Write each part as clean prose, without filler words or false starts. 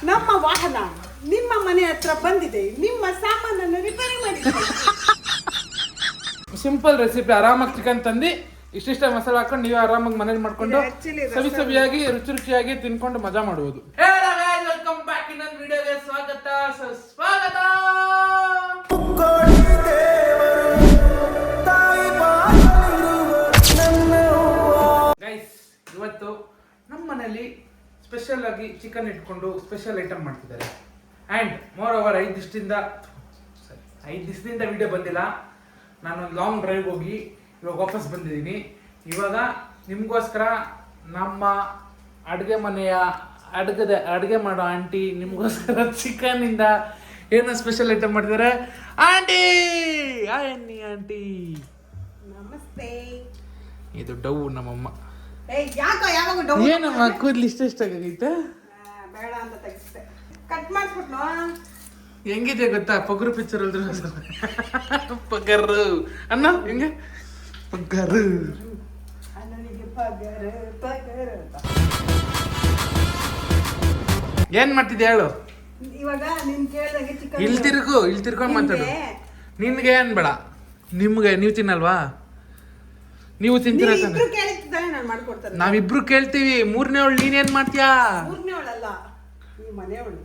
ನಮ್ಮ ವಾಹನ ನಿಮ್ಮ ಮನೆ ಹತ್ರ ಬಂದಿದೆ, ನಿಮ್ಮ ಸಾಮಾನನ್ನು ರಿಪೇರಿ ಮಾಡಿ. ಸಿಂಪಲ್ ರೆಸಿಪಿ, ಆರಾಮಾಗಿ ಚಿಕನ್ ತಂದು ಇಷ್ಟಿಷ್ಟ ಮಸಾಲೆ ಹಾಕೊಂಡು ನೀವೇ ಆರಾಮಾಗಿ ಮನೇಲಿ ಮಾಡ್ಕೊಂಡು ಸವಿ ಸವಿಯಾಗಿ ರುಚಿ ರುಚಿಯಾಗಿ ತಿನ್ಕೊಂಡು ಮಜಾ ಮಾಡುವುದು. ವೆಲ್ಕಮ್ ಬ್ಯಾಕ್, ಇನ್ನೊಂದು ವಿಡಿಯೋಗೆ ಸ್ವಾಗತ ಸುಸ್ವಾಗತ. ಗೈಸ್, ಇವತ್ತು ನಮ್ಮ ಮನೇಲಿ ಸ್ಪೆಷಲ್ ಆಗಿ ಚಿಕನ್ ಇಟ್ಕೊಂಡು ಸ್ಪೆಷಲ್ ಐಟಮ್ ಮಾಡ್ತಿದ್ದಾರೆ. ಆ್ಯಂಡ್ ಮೋರ್ ಓವರ್ 5 ದಿವಸದಿಂದ ವಿಡಿಯೋ ಬಂದಿಲ್ಲ. ನಾನೊಂದು ಲಾಂಗ್ ಡ್ರೈವ್ ಹೋಗಿ ಇವಾಗ ವಾಪಸ್ ಬಂದಿದ್ದೀನಿ. ಇವಾಗ ನಿಮಗೋಸ್ಕರ ನಮ್ಮ ಅಡುಗೆ ಮನೆಯ ಅಡುಗೆ ಮಾಡೋ ಆಂಟಿ ನಿಮಗೋಸ್ಕರ ಚಿಕನ್ನಿಂದ ಏನೋ ಸ್ಪೆಷಲ್ ಐಟಮ್ ಮಾಡಿದ್ದಾರೆ. ಆಂಟಿ ಆಂಟಿ ನಮಸ್ತೆ. ಇದು ಡವ್ ನಮ್ಮಮ್ಮ. ಯಾವಾಗ ಏನಮ್ಮ ಕೂದಲು ಇಷ್ಟಾಗೈತೆ? ಬೇಡ ಅಂತ ತೆಗಿಸ್ತೆ, ಕಟ್ ಮಾಡಿಸ್ಬಿಟ್ನೋ. ಹೆಂಗಿದೆ ಗೊತ್ತಾ, ಪಗರು ಪಿಕ್ಚರ್ ಅಲ್ದ್ರು ಪಗರು ಅನ್ನ ಹೆಂಗೆ ಪಗರು. ಏನ್ ಮಾಡ್ತಿದ್ದೆ ಹೇಳು? ಇವಾಗ ನೀನ್ ಕೇಳಿದಾಗೆ ಚಿಕನ್ ಇಲ್ಲಿ ತಿರ್ಕೊಂಡು ಮಾತಾಡು. ನಿನ್ಗೆ ಏನ್ ಬೇಡ, ನಿಮ್ಗೆ ನೀವು ತಿನ್ನಲ್ವಾ? ನೀವು ತಿಂತೀರ ತಾನೆ? ನಾವಿಬ್ರು ಕೇಳ್ತೀವಿ. ಮೂರನೇ ಅವಳು ನೀನೇನ್ ಮಾಡ್ತೀಯಾ? ಮೂರನೇ ಅವಳಲ್ಲ, ನೀವು ಮನೆಯವಳು.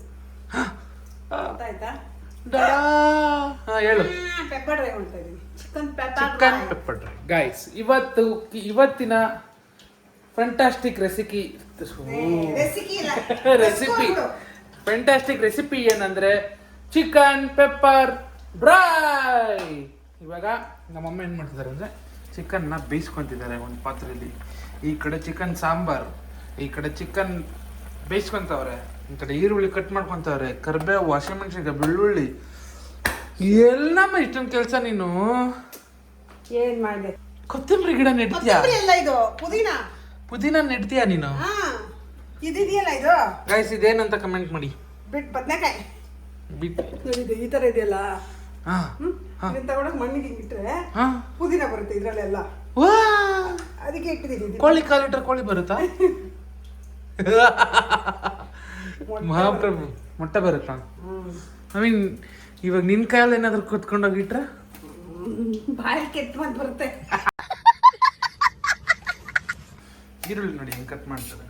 ಗೊತ್ತಾಯ್ತಾ? ಹೇಳು. ಪೆಪ್ಪರ್ ಡ್ರೈ ಮಾಡ್ತಾ ಇದೀನಿ. Chicken pepper dry. ಗೈಸ್, ಇವತ್ತಿನ ಫ್ಯಾಂಟಾಸ್ಟಿಕ್ ರೆಸಿಪಿ ಫ್ಯಾಂಟಾಸ್ಟಿಕ್ ರೆಸಿಪಿ ಏನಂದ್ರೆ ಚಿಕನ್ ಪೆಪ್ಪರ್ ಡ್ರೈ. ಇವಾಗ ನಮ್ಮಮ್ಮ ಏನ್ ಮಾಡ್ತಿದ್ದಾರೆ ಅಂದ್ರೆ ಚಿಕನ್ನ ಬೇಯಿಸ್ಕೊಂತಿದ್ದಾರೆ ಒಂದು ಪಾತ್ರೆಯಲ್ಲಿ. ಈ ಕಡೆ ಚಿಕನ್ ಸಾಂಬಾರ್, ಈ ಕಡೆ ಚಿಕನ್ ಬೇಯಿಸ್ಕೊಂತವ್ರೆ, ಈ ಕಡೆ ಈರುಳ್ಳಿ ಕಟ್ ಮಾಡ್ಕೊಂತವ್ರೆ, ಕರಿಬೇವು, ಹಸಿಮೆಣಸಿನ್ಕಾಯಿ, ಬೆಳ್ಳುಳ್ಳಿ. ಎಲ್ಲಮ್ಮ ಇಷ್ಟೊಂದು ಕೆಲಸ ನೀನು ಏನ್ ಮಾಡಿದೆ? ಕೊತ್ತಂಬರಿ ಗಿಡ ನೆಡ್ತೀಯಾ? ಇದು ಪುದೀನ ನೆಡ್ತೀಯಾ ನೀನು? ಇದೆಯಲ್ಲ ಇದು. ಗೈಸ್, ಇದೇನಂತ ಕಮೆಂಟ್ ಮಾಡಿ. ಬದನೆಕಾಯಿ ನೋಡಿದೆ, ಈ ತರ ಇದೆಯಲ್ಲ. ತಗೊಂಡೋಗಿ ಮಣ್ಣಿಗೆ ಹಿಂಗಿಟ್ರೆ ಪುದೀನ ಬರುತ್ತೆ ಇದ್ರಲ್ಲೆಲ್ಲ. ಅದಕ್ಕೆ ಇಟ್ಟಿದ್ದೀನಿ. ಕೋಳಿ ಕಾಲಿಟ್ರೆ ಕೋಳಿ ಬರುತ್ತಾ? ಮಹಾಪ್ರಭು, ಮೊಟ್ಟೆ ಬರುತ್ತಾ? ಐ ಮೀನ್, ಇವಾಗ ನಿನ್ ಕಾಯಲ್ಲಿ ಏನಾದ್ರು ಕುತ್ಕೊಂಡೋಗಿಟ್ರೆ ಬಾಯಿ ಕೆಟ್ಟ ಮಾತು ಬರುತ್ತೆ. ಈರುಳ್ಳಿ ನೋಡಿ ಹೆಂಗ್ ಕಟ್ ಮಾಡ್ತಾರೆ.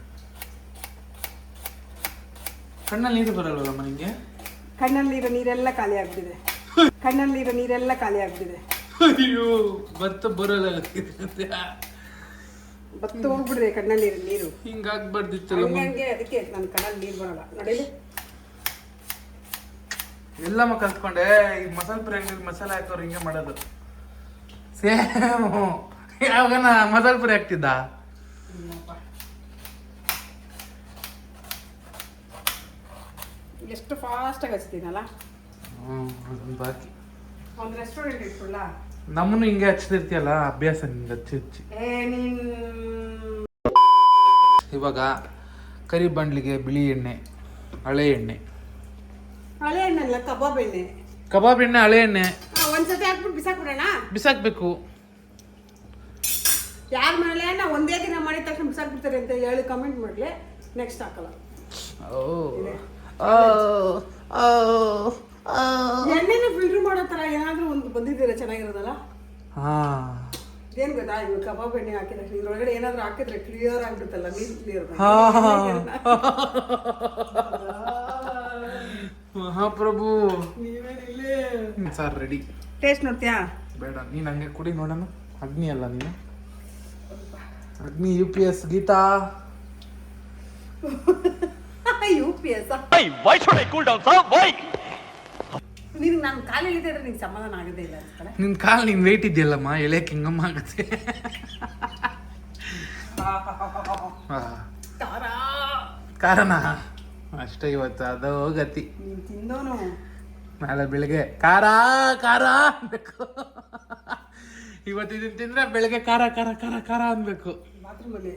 ಕಣ್ಣಲ್ಲಿ ನೀರು ಬರಲ್ವಲ್ಲಮ್ಮ ನಿಂಗೆ? ಕಣ್ಣಲ್ಲಿರೋ ನೀರೆಲ್ಲ ಖಾಲಿ ಆಗ್ಬಿಟ್ಟಿದೆ. ಅಯ್ಯೋ, ಭತ್ತ ಬರೋಲ್ಲ, ಭತ್ತ ಹೋಗ್ಬಿಡ್ರಿ ಕಣ್ಣಲ್ಲಿರೋ ನೀರು. ಹಿಂಗಾಗ್ಬಾರ್ದಿತ್ತಲ್ಲ. ಅದಕ್ಕೆ ನನ್ನ ಕಣ್ಣಲ್ಲಿ ನೀರು ಬರೋಲ್ಲ ನೋಡಿ. ಎಲ್ಲಮ್ಮ ಕಲ್ತ್ಕೊಂಡೆ. ಈ ಮಸಾಲೆ ಪುರಿ ಅಂಗಡಿ ಮಸಾಲೆ ಹಾಕೋರು ಹಿಂಗೆ ಮಾಡೋದು. ಸೇಮ್ ಯಾವಾಗನ ಮಸಾಲೆ ಪುರಿ ಹಾಕ್ತಿದ್ದ? ಎಷ್ಟು ಫಾಸ್ಟ್ ಆಗಿ ಹಚ್ತೀನಲ್ಲ. ಅದೊಂದು ಬಾಕಿ. ಒಂದು ರೆಸ್ಟೋರೆಂಟ್ ಇಟ್ಕೊಳ್ಳ. ನಮ್ಮನ್ನು ಹಿಂಗೆ ಹಚ್ತಿರ್ತೀಯಲ್ಲ, ಅಭ್ಯಾಸ ನಿಂಗೆ ಹಚ್ಚಿ. ಇವಾಗ ಕರಿ ಬಾಂಡ್ಲಿಗೆ ಬಿಳಿ ಎಣ್ಣೆ, ಹಳೆ ಎಣ್ಣೆ ಅಲ್ಲ ಕಬಾಬ್ ಎಣ್ಣೆ, ಹಳೆ ಎಣ್ಣೆ ಒಂದ್ಸತಿ ಹಾಕ್ಬಿಟ್ಟು ಬಿಸಾಕ್ಬಿಡೋಣ. ಬಿಸಾಕ್ಬೇಕು. ಯಾರ ಮನೇಲಿ ನಾ ಒಂದೇ ದಿನ ಮಾಡಿದ ತಕ್ಷಣ ಬಿಸಾಕ್ಬಿಡ್ತಾರೆ ಅಂತ ಹೇಳಿ ಕಮೆಂಟ್ ಮಾಡ್ಲಿ. ನೆಕ್ಸ್ಟ್ ಹಾಕಲ್ಲ. ಎಣ್ಣೆನ ಫಿಲ್ಟರ್ ಮಾಡೋ ತರ ಏನಾದ್ರೂ ಒಂದು ಬಂದಿದ್ದೀರಾ ಚೆನ್ನಾಗಿರೋದಲ್ಲ. ಇದೇನ್ ಗೊತ್ತಾ, ಇವಾಗ ಕಬಾಬ್ ಎಣ್ಣೆ ಹಾಕಿದ್ರೆ ಇದ್ರೊಳಗಡೆ ಏನಾದ್ರು ಹಾಕಿದ್ರೆ ಕ್ಲಿಯರ್ ಆಗ್ಬಿಡುತ್ತಲ್ಲ, ನೀರು ಕ್ಲಿಯರ್. ಮಹಾಪ್ರಭು, ಸರ್ ರೆಡಿ. ಟೇಸ್ಟ್ ನೋಡ್ತೀಯಾ? ಬೇಡ, ನೀನ್ ಹಂಗೆ ಕುಡಿ ನೋಡೋಣ. ಅಗ್ನಿ ಅಲ್ಲ ನೀನು? ಅಗ್ನಿ UPS ಗೀತಾ. UPS ನೀನು ನನ್ನ ಕಾಲು ಇಳಿದ್ರೆ ನಿಂಗೆ ಸಮಾಧಾನ ಆಗೋದೇ ಇಲ್ಲ ಅನ್ಸ್ತಾರೆ. ನಿನ್ ಕಾಲು ನೀನ್ ವೆಯ್ಟ್ ಇದೆಯಲ್ಲಮ್ಮ, ಎಳೆಯಕ್ಕೆ ಹಿಂಗಮ್ಮ ಆಗುತ್ತೆ. ಕಾರಣ ಅಷ್ಟೇ ಇವತ್ತು, ಅದು ಗತಿ. ನೀನ್ ತಿಂದೋನು ನಾಳೆ ಬೆಳಿಗ್ಗೆ ಖಾರ ಖಾರ ಅನ್ಬೇಕು. ಇವತ್ತು ಇದನ್ನ ತಿಂದ್ರೆ ಬೆಳಗ್ಗೆ ಖಾರ ಖಾರ ಖಾರ ಖಾರ ಅನ್ಬೇಕು. ಬಾತ್ರೂಮಲ್ಲಿ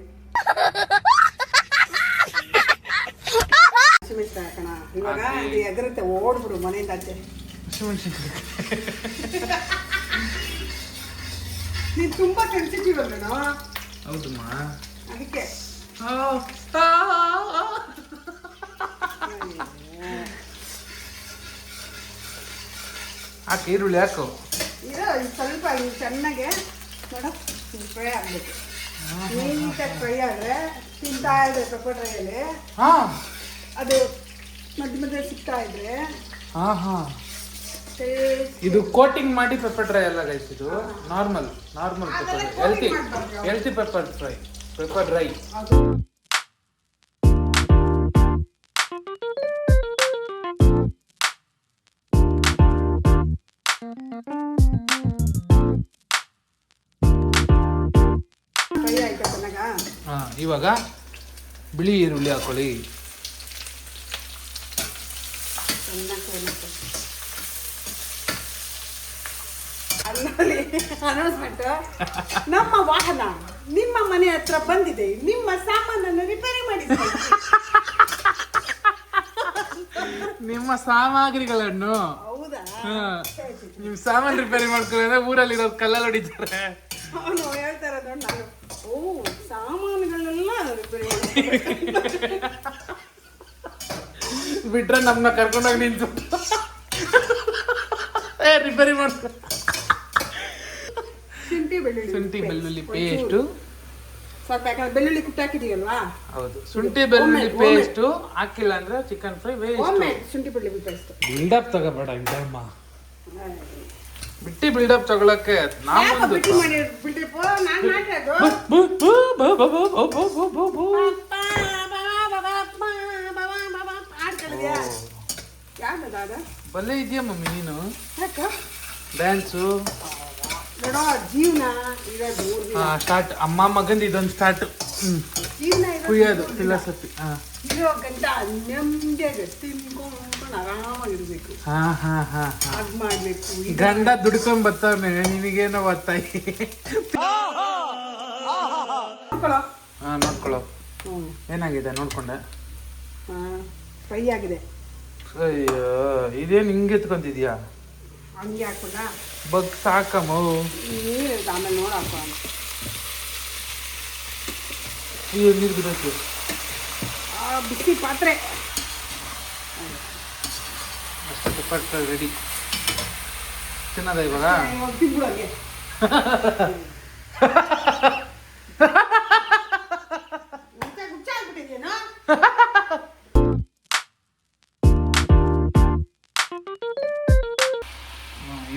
ಹಾಕೋಣ. ಇವಾಗ ಎಗರುತ್ತೆ, ಓಡ್ಬಿಡು ಮನೆಯಿಂದ ಆಚೆ. ನೀನ್ ತುಂಬಾ ಸೆನ್ಸಿಟಿವ್ ಅಲ್ವೇನೋ? ಹೌದಮ್ಮ. ಅದಕ್ಕೆ ಹಾಕಿ ಈರುಳ್ಳಿ ಹಾಕು. ಇದು ಸ್ವಲ್ಪ ಚೆನ್ನಾಗೆ ನೋಡ ಫ್ರೈ ಆಗಬೇಕು. ನೀಟಾಗಿ ಫ್ರೈ ಆದರೆ ತಿಂತಾ ಇದೆ ಪೆಪ್ಪರ್ ಡ್ರೈಯಲ್ಲಿ. ಅದು ಮಧ್ಯ ಮಧ್ಯೆ ಸಿಗ್ತಾ ಇದ್ರೆ ಇದು ಕೋಟಿಂಗ್ ಮಾಡಿ ಪೆಪ್ಪರ್ ಡ್ರೈ ಅಲ್ಲ ಗೈಸ್, ಇದು normal pepper, healthy pepper dry. Fry ಆಯ್ತಾ ಚೆನ್ನಾಗ? ಇವಾಗ ಬಿಳಿ ಈರುಳ್ಳಿ ಹಾಕೊಳ್ಳಿ. ಅನೌನ್ಸ್ಮೆಂಟ್, ನಮ್ಮ ವಾಹನ ನಿಮ್ಮ ಮನೆ ಹತ್ರ ಬಂದಿದೆ, ನಿಮ್ಮ ಸಾಮಾನನ್ನು ರಿಪೇರಿ ಮಾಡಿ. ನಿಮ್ಮ ಸಾಮಗ್ರಿಗಳನ್ನು, ಹೌದಾ? ನಿಮ್ ಸಾಮಾನು ರಿಪೇರಿ ಮಾಡ್ಕೊಂಡ್ರೆ ಊರಲ್ಲಿರೋ ಕಲ್ಲಲ್ಲಿ ಹೊಡಿತಾರೆ. ಅವನು ಹೇಳ್ತಾ ಇರೋದು ನಾನು, ಓ ಸಾಮಾನುಗಳನ್ನೆಲ್ಲ ರಿಪೇರಿ ಬಿಟ್ರೆ ನಮ್ಮನ್ನ ಕರ್ಕೊಂಡೋಗಿ ನಿಂತು ರಿಪೇರಿ ಮಾಡ್ಕೊ. ಶುಂಠಿ ಬೆಳ್ಳುಳ್ಳಿ ಪೇಸ್ಟು ಸ್ವಲ್ಪ, ಯಾಕಂದ್ರೆ ಬೆಳ್ಳುಳ್ಳಿ ಕುಟ್ಟಿ ಹಾಕಿದೀವಲ್ವಾ. ಹೌದು, ಶುಂಠಿ ಬೆಳ್ಳುಳ್ಳಿ ಪೇಸ್ಟ್ ಹಾಕಿಲ್ಲ ಅಂದ್ರೆ ಚಿಕನ್ ಫ್ರೈ ವೇಸ್ಟ್. ಶುಂಠಿ ಬೆಳ್ಳುಳ್ಳಿ ಪೇಸ್ಟ್ ಬಿಲ್ಡಪ್ ತಗೋಬೇಡ ಇಂಟಮ್ಮ, ಬಿಟ್ಟಿ ಬಿಲ್ಡಪ್ ತಗೊಳಕ್ಕೆ ನಾವೊಂದು ಬಲ್ಲೆ ಇದೆಯಾ ಮಮ್ಮಿ ನೀನು? ಡ್ಯಾನ್ಸು ಜೀವನ ಸ್ಟಾರ್ಟ್. ಅಮ್ಮ ಮಗಂದು ಇದೊಂದು ಸ್ಟಾರ್ಟ್. ಕುಯ್ಯೋದು ಫಿಲಾಸಫಿ. ಇರೋ ಗಂಟ ನೆಮ್ಮದಿಯಾಗಿ ತಿನ್ಕೊಂಡು ಆರಾಮಾಗಿರ್ಬೇಕು. ಅದ್ ಮಾಡ್ಬೇಕು. ಗಂಡ ದುಡ್ಕೊಂಡ್ ಬರ್ತಾವನೆ, ನಿನಗೇನೋ ಬರ್ತಾಯಿ. ನೋಡ್ಕೊಳ್ಳೋ ಏನಾಗಿದೆ ನೋಡ್ಕೊಂಡೆ. ಫ್ರೈ ಆಗಿದೆ. ಅಯ್ಯೋ ಇದೇನು ಹಿಂಗೆ ಎತ್ಕೊಂತಿದ್ಯಾ? ಹಂಗೆ ಹಾಕೊಂಡ ಬಗ್ ಸಾಕಮ್ಮ. ನೀರು ಆಮೇಲೆ ನೋಡ ಹಾಕೋ. ನೀರು ಬಿಡೋಕೆ ಬಿಸಿ ಪಾತ್ರೆ ಅಷ್ಟು ರೆಡಿ. ತಿನ್ನದ ಇವಾಗ? ತಿನ್ಬಿಡು ಹಂಗೆ. ಗುಚ್ಚ ಆಗ್ಬಿಟ್ಟಿದ್ಯೇನೋ?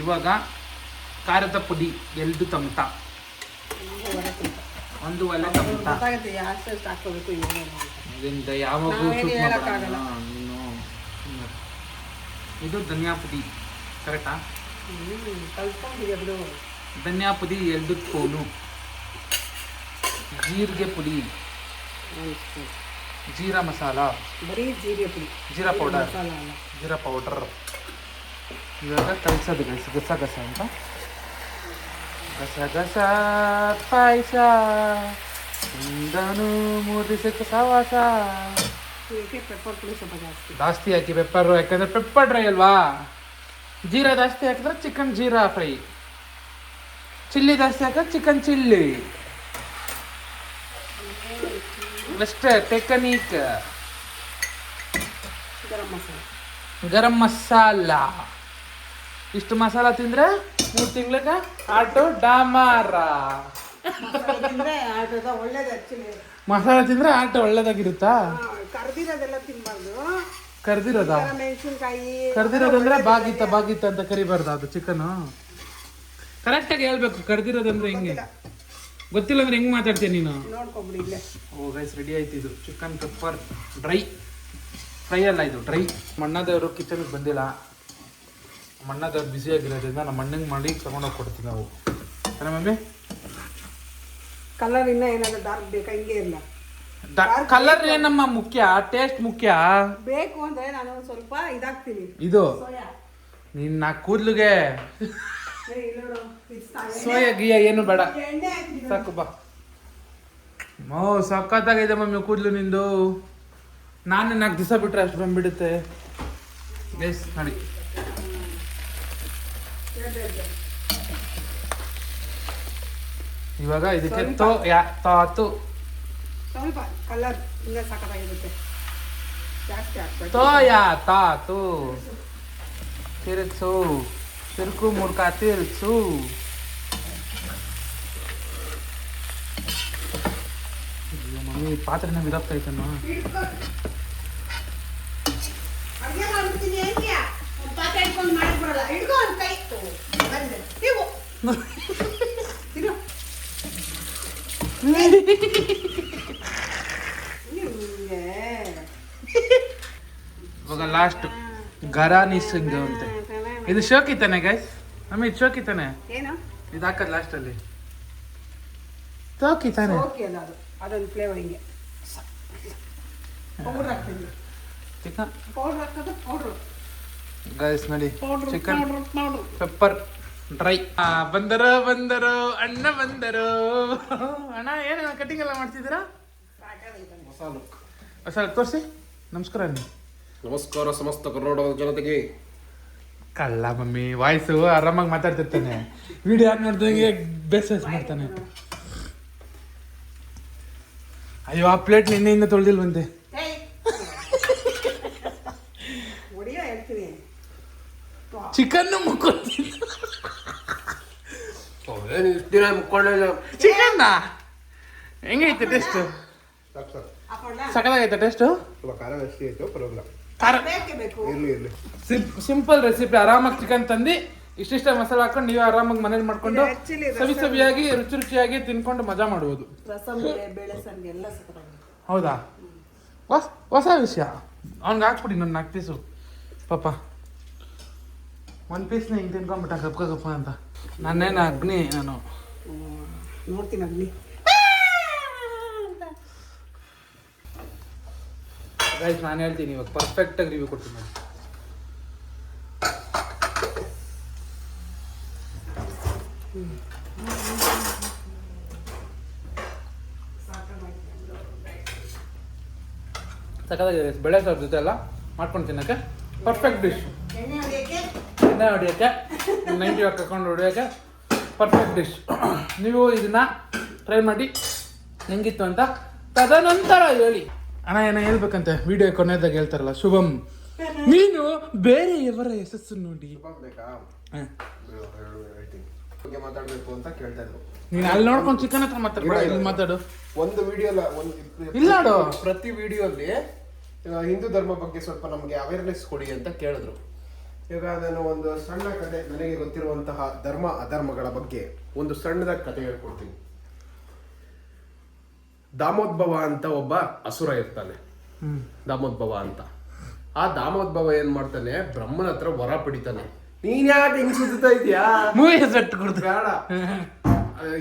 ಇವಾಗ ಖಾರದ ಪುಡಿ 2 ಚಮಚ, 1 ಒಲೆ ಚಮಚ. ಹಾಕೋಬೇಕು. ಇದರಿಂದ ಯಾವಾಗೂ ನೀನು. ಇದು ಧನಿಯಾ ಪುಡಿ ಕರೆಕ್ಟಾ? ಧನಿಯಾ ಪುಡಿ 2 ಸ್ಪೂನು, ಜೀರಿಗೆ ಪುಡಿ, ಜೀರಾ ಮಸಾಲ, ಬರೀ ಜೀರಾ ಪೌಡರ್. ಇವಾಗ ಕಲಿಸೋದು ಗಸ ಅಂತ. ಗಸ ಪಾಯಸ ಇಂದನು 3 ದಿವಸಕ್ಕೆ ಸವಾಸ. ಪೆಪ್ಪರ್ ಪುಡಿ ಸ್ವಲ್ಪ ಜಾಸ್ತಿ ಹಾಕಿ ಪೆಪ್ಪರ್, ಯಾಕಂದ್ರೆ ಪೆಪ್ಪರ್ ಡ್ರೈ ಅಲ್ವಾ. ಜೀರಾ ಜಾಸ್ತಿ ಹಾಕಿದ್ರೆ ಚಿಕನ್ ಜೀರಾ ಫ್ರೈ, ಚಿಲ್ಲಿ ಜಾಸ್ತಿ ಹಾಕಿದ್ರೆ ಚಿಕನ್ ಚಿಲ್ಲಿ. ಅಷ್ಟೇ ಟೆಕ್ನಿಕ್. ಗರಂ ಮಸಾಲ. ಇಷ್ಟು ಮಸಾಲ ತಿಂದ್ರೆ 3 ತಿಂಗಳಿಗೆ ಆಟೋ ಡಾಮಾರ. ಮಸಾಲ ತಿಂದ್ರೆ ಆಟ ಒಳ್ಳೇದಾಗಿರುತ್ತಾ? ಕರ್ದಿರೋದೆಲ್ಲ ತಿನ್ಬಾರ್ದು. ಕರ್ದಿರೋದ? ಮೆಣಸಿನ್ಕಾಯಿ ಕರ್ದಿರೋದಂದ್ರೆ ಬಾಗಿತ್ತ ಅಂತ ಕರಿಬಾರ್ದು. ಅದು ಚಿಕನ್ ಕರೆಕ್ಟಾಗಿ ಹೇಳ್ಬೇಕು. ಕರ್ದಿರೋದಂದ್ರೆ ಹಿಂಗೆ ಗೊತ್ತಿಲ್ಲ ಅಂದ್ರೆ ಹೆಂಗ್ ಮಾತಾಡ್ತೀಯ ನೀನು? ನೋಡ್ಕೊಂಬಿಡಿ ಇಲ್ಲೇ. ಓ ಗೈಸ್, ರೆಡಿ ಆಯ್ತು ಇದು ಚಿಕನ್ ಪೆಪ್ಪರ್ ಡ್ರೈ. ಫ್ರೈ ಅಲ್ಲ, ಇದು ಡ್ರೈ. ಮಣ್ಣದವರು ಕಿಚನ್ಗೆ ಬಂದಿಲ್ಲ. ಮಣ್ಣದವ್ರು ಬ್ಯುಸಿ ಆಗಿರೋದ್ರಿಂದ ನಮ್ಮ ಅಣ್ಣಂಗೆ ಮಾಡಿ ತಗೊಂಡೋಗಿ ಕೊಡ್ತೀವಿ ನಾವು. ಅಲ್ಲ ಮಮ್ಮಿ? ಕಲರ್ ಇನ್ನ ಏನಾದ್ರು ಡಾರ್ಕ್ ಬೇಕಾ? ಹಿಂಗೆ ಇಲ್ಲ. ಕಲರ್ ಏನಮ್ಮ ಮುಖ್ಯ, ಟೇಸ್ಟ್ ಮುಖ್ಯ. ಬೇಕು ಅಂದ್ರೆ ನಾನು ಸ್ವಲ್ಪ ಇದಾಗ್ತೀನಿ. ಇದು ನಿನ್ನ ಕೂದ್ಲಿಗೆ ಸೋಯಾ ಗಿಯ ಏನು ಬೇಡ, ಸಾಕು ಬಾ. ಸಕ್ಕತ್ತಾಗಿದೆ ಮಮ್ಮಿ ಕೂದಲು ನಿಂದು. ನಾನು 4 ದಿವಸ ಬಿಟ್ರೆ ಅಷ್ಟು ಬಂದ್ಬಿಡುತ್ತೆ. ಗೈಸ್ ನೋಡಿ, ಇವಾಗ ಇದಕ್ಕೆ ತಾತು ಸ್ವಲ್ಪ ಕಲರ್ ಹಿಂಗೆ ಸಾಕಾಗಿರುತ್ತೆ, ಜಾಸ್ತಿ ಹಾಕ್ಬೇಕು. ತೋಯಾ ತಾತು ತಿರುಗ್ಸು, ತಿರುಕು ಮುಡ್ಕ ತಿರುಗ್ಸು. ಮಮ್ಮಿ ಪಾತ್ರೆನ ಬಿದ್ದಾಗ್ತೈತೇನೋ. ಅಡುಗೆ ಮಾಡ್ಬಿಡ್ತೀನಿ ಹೆಂಗೆ ಒಂದು ಪಾತ್ರೆ ಇಟ್ಕೊಂಡು ಮಾಡಕ್ಕೆ ಬರಲ್ಲ. ಹಿಡ್ಕೊ ಒಂದು ಕೈ ಬಂದೆ ನೀವು ಇರು. ನಿಮ್ಗೆ ಇವಾಗ ಲಾಸ್ಟ್ ಗರಾನಿ ಸಿಂಗ್ ಅಂತೆ. ಇದು ಶೋಕಿ ತಾನೆ ಗೈಸ್? ಮಮ್ಮಿ ಇದು ಶೋಕಿ ತಾನೆ? ಏನು ಇದು ಹಾಕದ್ ಲಾಸ್ಟ್ ಅಲ್ಲಿ ಶೋಕಿ ತಾನೆ? ಓಕೆ ಅಲ್ಲ ಅದು, ಅದೊಂದು ಫ್ಲೇವರಿಂಗೆ ಪೌಡ್ರ್ ಹಾಕ್ತೀನಿ. ಚಿಕನ್ ಪೌಡ್ರ್ ಹಾಕೋದು ಪೌಡ್ರು ಗೈಸ್ ನೋಡಿ, powder chicken powder powder. Pepper dry. ಬಂದರು ಬಂದರು ಅಣ್ಣ ಬಂದರು. ಅಣ್ಣ ಏನು ಕಟಿಂಗ್ ಎಲ್ಲ ಮಾಡ್ತಿದ್ದೀರಾ? ಹೊಸ ತೋರಿಸಿ. ನಮಸ್ಕಾರ ಅನ್ನಿ. ನಮಸ್ಕಾರ ಸಮಸ್ತ ಕರ್ನಾಟಕದ ಜನತೆಗೆ. ಕಳ್ಳ ಮಮ್ಮಿ ವಾಯ್ಸು ಆರಾಮಾಗಿ ಮಾತಾಡ್ತಿರ್ತಾನೆ, ವಿಡಿಯೋ ಆನ್ ನೋಡ್ದಂಗೆ ಬೇಸಸ್ ಮಾಡ್ತಾನೆ. ಅಯ್ಯೋ ಆ ಪ್ಲೇಟ್ ನಿನ್ನೆಯಿಂದ ತೊಳೆದಿಲ್ವಂತೆ. ಹೊಡಿಯೋ ಹೇಳ್ತೀನಿ. ಚಿಕನ್ ಮುಕ್ಕೊಳ್ತೀನಿ. ಏನು ಇಷ್ಟು ದಿನ ಮುಕ್ಕೊಳ್ಳಿಲ್ಲ. ಚಿಕನ್ನ ಹೆಂಗೈತೆ ಟೇಸ್ಟ್? ಹಾಕೊಂಡ ಸಕದಾಗೈತೆ ಟೇಸ್ಟು? ಖಾರ ಜಾಸ್ತಿ ಆಯ್ತು, ಪರವಾಗಿಲ್ಲ. ಖಾರ ಬೇಕೇ ಬೇಕು. ಇರ್ಲಿ. Simple recipe. ಆರಾಮಾಗಿ ಚಿಕನ್ ತಂದು ಇಷ್ಟಿಷ್ಟ ಮಸಾಲೆ ಹಾಕೊಂಡು ನೀವು ಆರಾಮಾಗಿ ಮನೇಲಿ ಮಾಡ್ಕೊಂಡು Actually ಸವಿ ಸವಿಯಾಗಿ ರುಚಿ ರುಚಿಯಾಗಿ ತಿನ್ಕೊಂಡು ಮಜಾ ಮಾಡುವುದು. ರಸಮ್ಗೆ ಬೇಳೆ ಸಾರಿಗೆ ಎಲ್ಲ ಸಕ್ಕತ್ತಾಗಿ. ಹೌದಾ? ಹೊಸ ವಿಷಯ. ಅವ್ನಿಗೆ ಹಾಕ್ಬಿಡಿ ನನ್ನ 4 ಪೀಸು ಪಾಪ. 1 ಪೀಸ್ನ ಹಿಂಗೆ ತಿನ್ಕೊಂಬಿಟ್ಟ ಗಪ್ಪ ಗಪ್ಪ ಅಂತ. ನಾನೇನು ಅಗ್ನಿ ನಾನು ನೋಡ್ತೀನಿ ಅಗ್ನಿ. ಗೈಸ್ ನಾನು ಹೇಳ್ತೀನಿ ಇವಾಗ ಪರ್ಫೆಕ್ಟಾಗಿ ರಿವ್ಯೂ ಕೊಡ್ತೀನಿ ನಾನು. ಸಕ್ಕತ್ತಾಗಿದೆ. ಬೆಳೆ ಸಾರು ಜೊತೆ ಎಲ್ಲ ಮಾಡ್ಕೊಂಡು ತಿನ್ನೋಕ್ಕೆ ಪರ್ಫೆಕ್ಟ್ ಡಿಶ್. ಎಣ್ಣೆ ಹೊಡಿಯೋಕ್ಕೆ ಎಣ್ಣೆ ಹೊಡಿಯೋಕ್ಕೆ 90 ಹಾಕೊಂಡು ಹೊಡಿಯೋಕ್ಕೆ ಪರ್ಫೆಕ್ಟ್ ಡಿಶ್. ನೀವು ಇದನ್ನ ಟ್ರೈ ಮಾಡಿ ಹೆಂಗಿತ್ತು ಅಂತ ತದನಂತರ ಹೇಳಿ. ಅಣ್ಣ ಏನೋ ಹೇಳ್ಬೇಕಂತೆ ವಿಡಿಯೋ ಕೊನೆಯದಾಗ ಹೇಳ್ತಾರಲ್ಲ, ಶುಭಂ ನೀನು ಬೇರೆಯವರ ಯಶಸ್ಸು ನೋಡಿ ಬೇಕಾ ಬಗ್ಗೆ ಮಾತಾಡ್ಬೇಕು ಅಂತ ಕೇಳ್ತಾ ಇದ್ರು. ನೀನು ಅಲ್ಲಿ ನೋಡ್ಕೊಂಡು ಚಿಕನ್ ಹತ್ರ ಮಾತಾಡ್ಬೇಡ, ಇಲ್ಲಿ ಮಾತಾಡು. ಒಂದು ವಿಡಿಯೋ ಇಲ್ಲ ನೋಡು. ಪ್ರತಿ ವಿಡಿಯೋಲಿ ಹಿಂದೂ ಧರ್ಮ ಬಗ್ಗೆ ಸ್ವಲ್ಪ ನಮಗೆ ಅವೇರ್ನೆಸ್ ಕೊಡಿ ಅಂತ ಕೇಳಿದ್ರು. ಈಗ ನಾನು ಒಂದು ಸಣ್ಣ ಕತೆ, ನನಗೆ ಗೊತ್ತಿರುವಂತಹ ಧರ್ಮ ಅಧರ್ಮಗಳ ಬಗ್ಗೆ ಒಂದು ಸಣ್ಣದಾಗಿ ಕತೆ ಹೇಳ್ಕೊಡ್ತೀನಿ. ದಾಮೋದ್ಭವ ಅಂತ ಒಬ್ಬ ಅಸುರ ಇರ್ತಾನೆ. ದಾಮೋದ್ಭವ ಅಂತ. ಆ ದಾಮೋದ್ಭವ ಏನ್ ಮಾಡ್ತಾನೆ, ಬ್ರಹ್ಮನ ಹತ್ರ ವರ ಪಡಿತಾನೆ. ನೀನ್ ಯಾಕೆ ಹಿಂಗ್ ಸುತ್ತಾ ಇದೀಯಾ? ಮೂವಿ ಸೆಟ್ ಕೊಡ್ತು ಬೇಡ.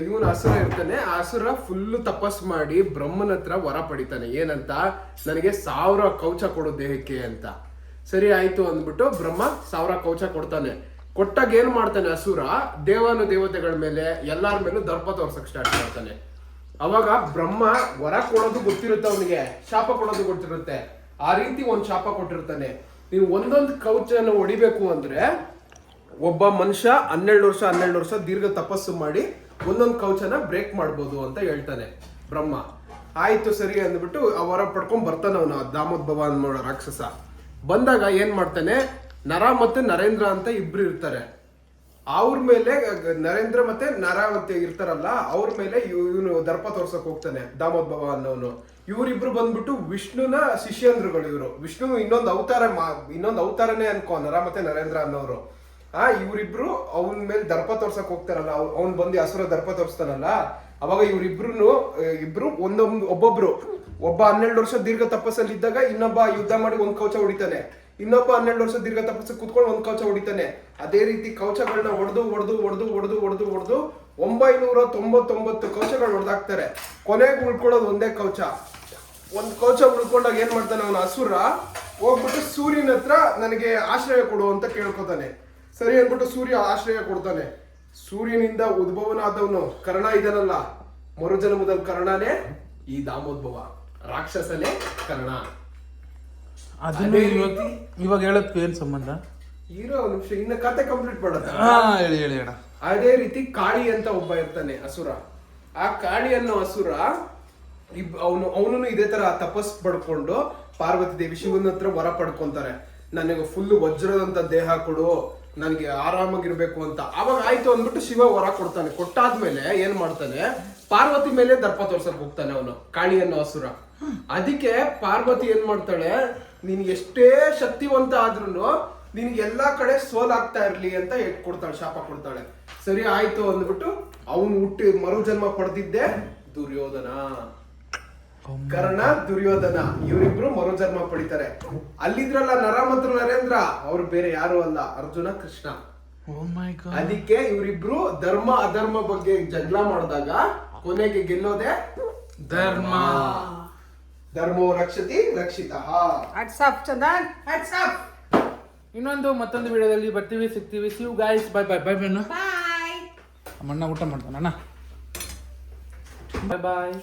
ಇವನು ಅಸುರ ಇರ್ತಾನೆ. ಆ ಅಸುರ ಫುಲ್ ತಪಸ್ ಮಾಡಿ ಬ್ರಹ್ಮನ ಹತ್ರ ವರ ಪಡಿತಾನೆ. ಏನಂತ, ನನಗೆ 1000 ಕವಚ ಕೊಡು ದೇಹಕ್ಕೆ ಅಂತ. ಸರಿ ಆಯ್ತು ಅಂದ್ಬಿಟ್ಟು ಬ್ರಹ್ಮ 1000 ಕವಚ ಕೊಡ್ತಾನೆ. ಕೊಟ್ಟಾಗ ಏನ್ ಮಾಡ್ತಾನೆ ಅಸುರ, ದೇವಾನು ದೇವತೆಗಳ ಮೇಲೆ ಎಲ್ಲಾರ ಮೇಲೂ ದರ್ಪ ತೋರ್ಸಕ್ ಸ್ಟಾರ್ಟ್ ಮಾಡ್ತಾನೆ. ಅವಾಗ ಬ್ರಹ್ಮ ವರ ಕೊಡೋದು ಗೊತ್ತಿರುತ್ತೆ ಅವನಿಗೆ, ಶಾಪ ಕೊಡೋದು ಗೊತ್ತಿರುತ್ತೆ. ಆ ರೀತಿ ಒಂದ್ ಶಾಪ ಕೊಟ್ಟಿರ್ತಾನೆ. ನೀವು ಒಂದೊಂದು ಕವಚನ ಹೊಡಿಬೇಕು ಅಂದ್ರೆ ಒಬ್ಬ ಮನುಷ್ಯ 12 ವರ್ಷ ದೀರ್ಘ ತಪಸ್ಸು ಮಾಡಿ ಒಂದೊಂದು ಕವಚನ ಬ್ರೇಕ್ ಮಾಡ್ಬೋದು ಅಂತ ಹೇಳ್ತಾನೆ ಬ್ರಹ್ಮ. ಆಯ್ತು ಸರಿ ಅಂದ್ಬಿಟ್ಟು ಆ ವರ ಪಡ್ಕೊಂಡ್ ಬರ್ತಾನೆ ಅವನು, ದಾಮೋದ್ಭವ ಅನ್ನೋ ರಾಕ್ಷಸ. ಬಂದಾಗ ಏನ್ ಮಾಡ್ತಾನೆ, ನರ ಮತ್ತೆ ನರೇಂದ್ರ ಅಂತ ಇಬ್ರು ಇರ್ತಾರೆ. ಅವ್ರ ಮೇಲೆ ನರೇಂದ್ರ ಮತ್ತೆ ನರ ಮತ್ತೆ ಇರ್ತಾರಲ್ಲ, ಅವ್ರ ಮೇಲೆ ಇವನು ದರ್ಪ ತೋರ್ಸಕ್ ಹೋಗ್ತಾನೆ ದಾಮೋದ್ಭವ ಅನ್ನೋನು. ಇವರಿಬ್ರು ಬಂದ್ಬಿಟ್ಟು ವಿಷ್ಣುನ ಶಿಷ್ಯಂದ್ರುಗಳು. ಇವರು ವಿಷ್ಣು ಇನ್ನೊಂದು ಅವತಾರನೇ ಅನ್ಕೋ, ನರ ಮತ್ತೆ ನರೇಂದ್ರ ಅನ್ನೋರು. ಇವರಿಬ್ರು ಅವನ ಮೇಲೆ ದರ್ಪ ತೋರ್ಸಕ್ ಹೋಗ್ತಾರಲ್ಲ, ಅವ್ನ್ ಬಂದು ಅಸುರ ದರ್ಪ ತೋರಿಸ್ತಾನಲ್ಲ, ಅವಾಗ ಇಬ್ರು ಒಬ್ಬೊಬ್ರು, ಒಬ್ಬ 12 ವರ್ಷ ದೀರ್ಘ ತಪಸ್ಸಲ್ಲಿ ಇದ್ದಾಗ ಇನ್ನೊಬ್ಬ ಯುದ್ಧ ಮಾಡಿ ಒಂದ್ ಕವಚ ಹೊಡಿತಾನೆ. ಇನ್ನೊಬ್ಬ 12 ವರ್ಷ ದೀರ್ಘ ತಪಸ್ಸು ಕುತ್ಕೊಂಡು ಒಂದ್ ಕವಚ ಹೊಡಿತಾನೆ. ಅದೇ ರೀತಿ ಕವಚಗಳನ್ನ ಹೊಡೆದು 999 ಕವಚಗಳು ಹೊಡೆದಾಕ್ತಾರೆ. ಕೊನೆಗೆ ಉಳ್ಕೊಳ್ಳೋದು ಒಂದೇ ಕವಚ. ಒಂದ್ ಕವಚ ಉಳ್ಕೊಂಡಾಗ ಏನ್ ಮಾಡ್ತಾನೆ ಅವನ ಅಸುರ, ಹೋಗ್ಬಿಟ್ಟು ಸೂರ್ಯನ ಹತ್ರ ನನಗೆ ಆಶ್ರಯ ಕೊಡು ಅಂತ ಕೇಳ್ಕೊತಾನೆ. ಸರಿ ಅಂದ್ಬಿಟ್ಟು ಸೂರ್ಯ ಆಶ್ರಯ ಕೊಡ್ತಾನೆ. ಸೂರ್ಯನಿಂದ ಉದ್ಭವನಾದವನು ಕರ್ಣ ಇದನಲ್ಲ, ಮರುಜನ್ಮದಲ್ಲಿ ಕರ್ಣನೇ ಈ ದಾಮೋದ್ಭವ, ರಾಕ್ಷಸನೇ ಕರ್ಣ. ಅದನ್ನು ಇವಾಗ ಹೇಳೋದಕ್ಕೆ ಏನ್ ಸಂಬಂಧ? ಇರೋ ನಿಮಿಷ, ಇನ್ನ ಕತೆ ಕಂಪ್ಲೀಟ್ ಮಾಡೋದು. ಹೇಳಿ ಅಣ್ಣ. ಅದೇ ರೀತಿ ಕಾಳಿ ಅಂತ ಒಬ್ಬ ಇರ್ತಾನೆ ಅಸುರ. ಆ ಕಾಳಿ ಅನ್ನೋ ಅಸುರ ಅವನು ಇದೇ ತರ ತಪಸ್ ಪಡ್ಕೊಂಡು ಪಾರ್ವತಿ ದೇವಿ ಶಿವನ ಹತ್ರ ವರ ಪಡ್ಕೊಂತಾರೆ, ನನಗೆ ಫುಲ್ ವಜ್ರದಂತ ದೇಹ ಕೊಡು, ನನಗೆ ಆರಾಮಾಗಿರ್ಬೇಕು ಅಂತ. ಅವಾಗ ಆಯ್ತು ಅಂದ್ಬಿಟ್ಟು ಶಿವ ವರ ಕೊಡ್ತಾನೆ. ಕೊಟ್ಟಾದ್ಮೇಲೆ ಏನ್ ಮಾಡ್ತಾನೆ, ಪಾರ್ವತಿ ಮೇಲೆ ದರ್ಪ ತೋರ್ಸಕ್ ಹೋಗ್ತಾನೆ ಅವನು, ಕಾಳಿ ಅನ್ನೋ ಅಸುರ. ಅದಕ್ಕೆ ಪಾರ್ವತಿ ಏನ್ ಮಾಡ್ತಾಳೆ, ನೀನ್ ಎಷ್ಟೇ ಶಕ್ತಿವಂತ ಆದ್ರೂ ನಿನ್ಗೆ ಎಲ್ಲಾ ಕಡೆ ಸೋಲಾಗ್ತಾ ಇರ್ಲಿ ಅಂತ ಕೊಡ್ತಾಳೆ, ಶಾಪ ಕೊಡ್ತಾಳೆ. ಸರಿ ಆಯ್ತು ಅಂದ್ಬಿಟ್ಟು ಅವನು ಹುಟ್ಟಿ ಮರು ಜನ್ಮ ಪಡೆದಿದ್ದೆ ದುರ್ಯೋಧನ. ಕರ್ಣ ದುರ್ಯೋಧನ ಇವರಿಬ್ರು ಮರು ಜನ್ಮ ಪಡಿತಾರೆ. ಅಲ್ಲಿದ್ರಲ್ಲ ನರ ಮತ್ತು ನರೇಂದ್ರ, ಅವ್ರು ಬೇರೆ ಯಾರು ಅಲ್ಲ, ಅರ್ಜುನ ಕೃಷ್ಣ. ಅದಕ್ಕೆ ಇವರಿಬ್ರು ಧರ್ಮ ಅಧರ್ಮ ಬಗ್ಗೆ ಜಗಳ ಮಾಡಿದಾಗ ಕೊನೆಗೆ ಗೆಲ್ಲೋದೆ ಧರ್ಮ. ಧರ್ಮೋ ರಕ್ಷತಿ ರಕ್ಷಿತಃ. What's up Chandan, what's up. ಮತ್ತೊಂದು ವಿಡಿಯೋದಲ್ಲಿ ಬರ್ತೀವಿ, ಸಿಗ್ತೀವಿ. See you guys, bye bye. Bye bye. Bye. ಅಮ್ಮಣ್ಣ ಊಟ ಮಾಡ್ತಾನಣ್ಣ. ಬಾಯ್ ಬಾಯ್.